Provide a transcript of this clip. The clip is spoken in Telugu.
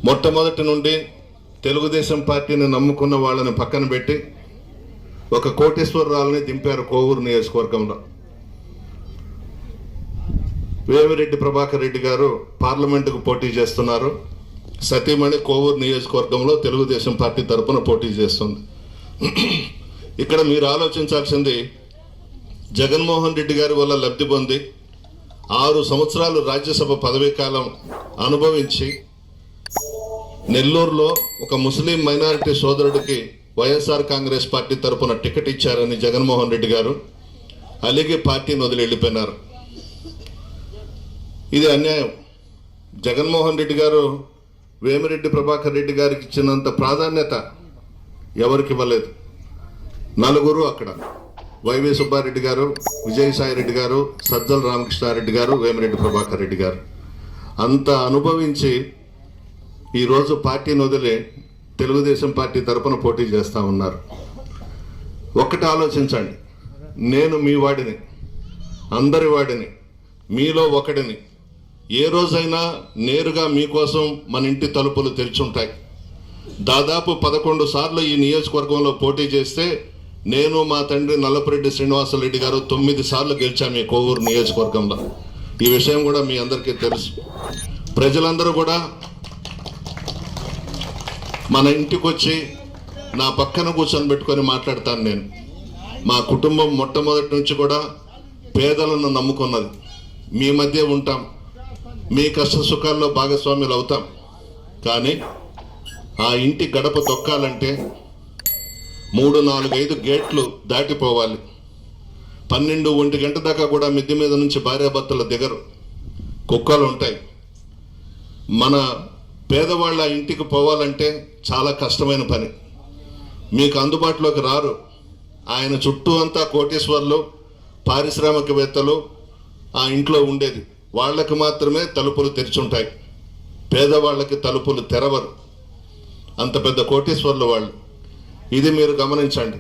మొట్టమొదటి నుండి తెలుగుదేశం పార్టీని నమ్ముకున్న వాళ్ళని పక్కన పెట్టి ఒక కోటేశ్వరరావుని దింపారు కోవూరు నియోజకవర్గంలో. వేమిరెడ్డి ప్రభాకర్ రెడ్డి గారు పార్లమెంటుకు పోటీ చేస్తున్నారు. సతీమణి కోవూరు నియోజకవర్గంలో తెలుగుదేశం పార్టీ తరఫున పోటీ చేస్తుంది. ఇక్కడ మీరు ఆలోచించాల్సింది, జగన్మోహన్ రెడ్డి గారి వల్ల లబ్ధి పొంది 6 సంవత్సరాలు రాజ్యసభ పదవీ కాలం అనుభవించి నెల్లూరులో ఒక ముస్లిం మైనారిటీ సోదరుడికి వైఎస్ఆర్ కాంగ్రెస్ పార్టీ తరఫున టికెట్ ఇచ్చారని జగన్మోహన్ రెడ్డి గారు అలిగి పార్టీని వదిలి వెళ్ళిపోయినారు. ఇది అన్యాయం. జగన్మోహన్ రెడ్డి గారు వేమిరెడ్డి ప్రభాకర్ రెడ్డి గారికి ఇచ్చినంత ప్రాధాన్యత ఎవరికి ఇవ్వలేదు. 4 అక్కడ వైవి సుబ్బారెడ్డి గారు, విజయసాయి రెడ్డి గారు, సజ్జల రామకృష్ణారెడ్డి గారు, వేమిరెడ్డి ప్రభాకర్ రెడ్డి గారు అంత అనుభవించి ఈరోజు పార్టీని వదిలి తెలుగుదేశం పార్టీ తరపున పోటీ చేస్తూ ఉన్నారు. ఒక్కటి ఆలోచించండి, నేను మీ వాడిని, అందరి వాడిని, మీలో ఒకడిని. ఏ రోజైనా నేరుగా మీకోసం మన ఇంటి తలుపులు తెరిచుంటాయి. దాదాపు 11 సార్లు ఈ నియోజకవర్గంలో పోటీ చేస్తే నేను, మా తండ్రి నల్లపురెడ్డి శ్రీనివాసరెడ్డి గారు 9 సార్లు గెలిచాము ఈ కోవూరు నియోజకవర్గంలో. ఈ విషయం కూడా మీ అందరికీ తెలుసు. ప్రజలందరూ కూడా మన ఇంటికి వచ్చి నా పక్కన కూర్చొని పెట్టుకొని మాట్లాడతాను. నేను, మా కుటుంబం మొట్టమొదటి నుంచి కూడా పేదలను నమ్ముకున్నది. మీ మధ్య ఉంటాం, మీ కష్ట సుఖాల్లో భాగస్వాములు అవుతాం. కానీ ఆ ఇంటి గడప తొక్కాలంటే 3, 4, 5 గేట్లు దాటిపోవాలి. 12, 1 గంట దాకా కూడా మిద్దె మీద నుంచి భార్యాభర్తల దిగరు, కుక్కలు ఉంటాయి. మన పేదవాళ్ళ ఇంటికి పోవాలంటే చాలా కష్టమైన పని. మీకు అందుబాటులోకి రారు. ఆయన చుట్టూ అంతా కోటీశ్వర్లు, పారిశ్రామికవేత్తలు ఆ ఇంట్లో ఉండేది. వాళ్ళకి మాత్రమే తలుపులు తెరిచుంటాయి, పేదవాళ్ళకి తలుపులు తెరవరు. అంత పెద్ద కోటీశ్వర్లు వాళ్ళు. ఇది మీరు గమనించండి.